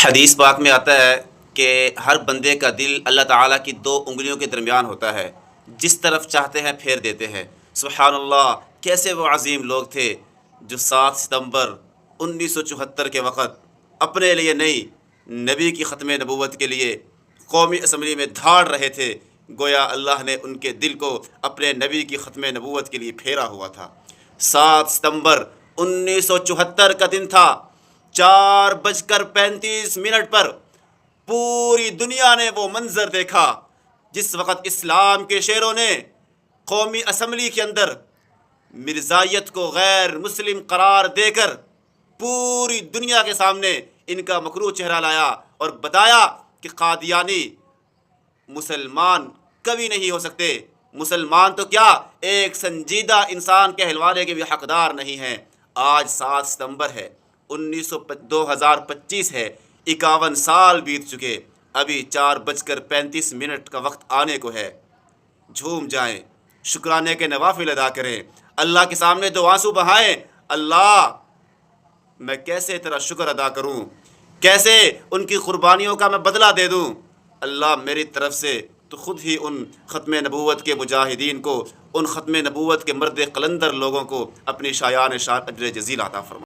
حدیث پاک میں آتا ہے کہ ہر بندے کا دل اللہ تعالیٰ کی دو انگلیوں کے درمیان ہوتا ہے، جس طرف چاہتے ہیں پھیر دیتے ہیں۔ سبحان اللہ، کیسے وہ عظیم لوگ تھے جو 7 ستمبر 1974 کے وقت اپنے لیے نہیں، نبی کی ختم نبوت کے لیے قومی اسمبلی میں دھاڑ رہے تھے، گویا اللہ نے ان کے دل کو اپنے نبی کی ختم نبوت کے لیے پھیرا ہوا تھا۔ 7 ستمبر 1974 کا دن تھا، 4:35 پر پوری دنیا نے وہ منظر دیکھا جس وقت اسلام کے شیروں نے قومی اسمبلی کے اندر مرزائیت کو غیر مسلم قرار دے کر پوری دنیا کے سامنے ان کا مکروہ چہرہ لایا اور بتایا کہ قادیانی مسلمان کبھی نہیں ہو سکتے، مسلمان تو کیا ایک سنجیدہ انسان کہلوانے کے بھی حقدار نہیں ہیں۔ آج 7 ستمبر ہے، 2025 ہے، 51 سال بیت چکے، ابھی 4:35 کا وقت آنے کو ہے۔ جھوم جائیں، شکرانے کے نوافل ادا کریں، اللہ کے سامنے دو آنسو بہائیں۔ اللہ، میں کیسے تیرا شکر ادا کروں، کیسے ان کی قربانیوں کا میں بدلہ دے دوں۔ اللہ، میری طرف سے تو خود ہی ان ختم نبوت کے مجاہدین کو، ان ختم نبوت کے مرد قلندر لوگوں کو اپنی شایان شان اجر جزیل عطا فرما۔